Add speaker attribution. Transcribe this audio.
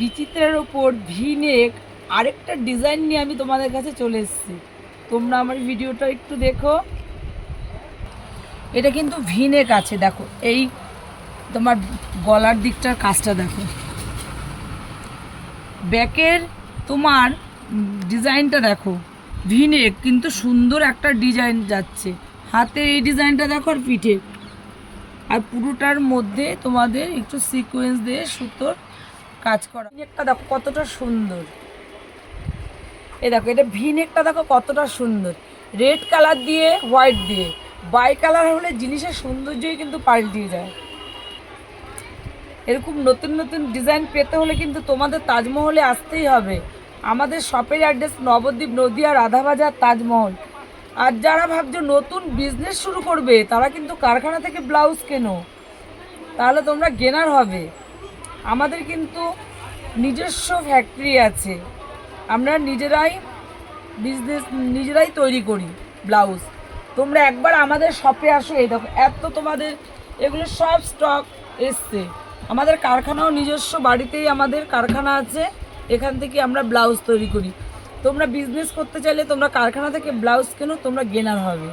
Speaker 1: বিচিত্রের ওপর ভিনেক আরেকটা ডিজাইন নিয়ে আমি তোমাদের কাছে চলে এসেছি। তোমরা আমার ভিডিওটা একটু দেখো। এটা কিন্তু ভিনেক আছে, দেখো এই তোমার গলার দিকটার কাজটা দেখো, ব্যাকের তোমার ডিজাইনটা দেখো, ভিনেক কিন্তু সুন্দর একটা ডিজাইন যাচ্ছে। হাতের এই ডিজাইনটা দেখো আর পিঠে, আর পুরোটার মধ্যে তোমাদের একটু সিকোয়েন্স দিয়ে সুতোর কাজ করা। ভিনেকটা দেখো কতটা সুন্দর, এ দেখো এটা ভিনেকটা দেখো কতটা সুন্দর, রেড কালার দিয়ে হোয়াইট দিয়ে, বাই কালার হলে জিনিসের সৌন্দর্যই কিন্তু পাল্টিয়ে যায়। এরকম নতুন নতুন ডিজাইন পেতে হলে কিন্তু তোমাদের তাজমহলে আসতেই হবে। আমাদের শপের অ্যাড্রেস নবদ্বীপ, নদিয়া, রাধাবাজার, তাজমহল। আর যারা ভাবছো নতুন বিজনেস শুরু করবে তারা কিন্তু কারখানা থেকে ব্লাউজ কেনো, তাহলে তোমরা গেনার হবে। আমাদের কিন্তু নিজস্ব ফ্যাক্টরি আছে, আমরা নিজেরাই তৈরি করি ব্লাউজ। তোমরা একবার আমাদের শপে আসো, এই দেখো এত তোমাদের এগুলো সব স্টক এসছে। আমাদের কারখানাও নিজস্ব, বাড়িতেই আমাদের কারখানা আছে, এখান থেকে আমরা ব্লাউজ তৈরি করি। তোমরা বিজনেস করতে চাইলে তোমরা কারখানা থেকে ব্লাউজ কেনো, তোমরা গেনার হবে।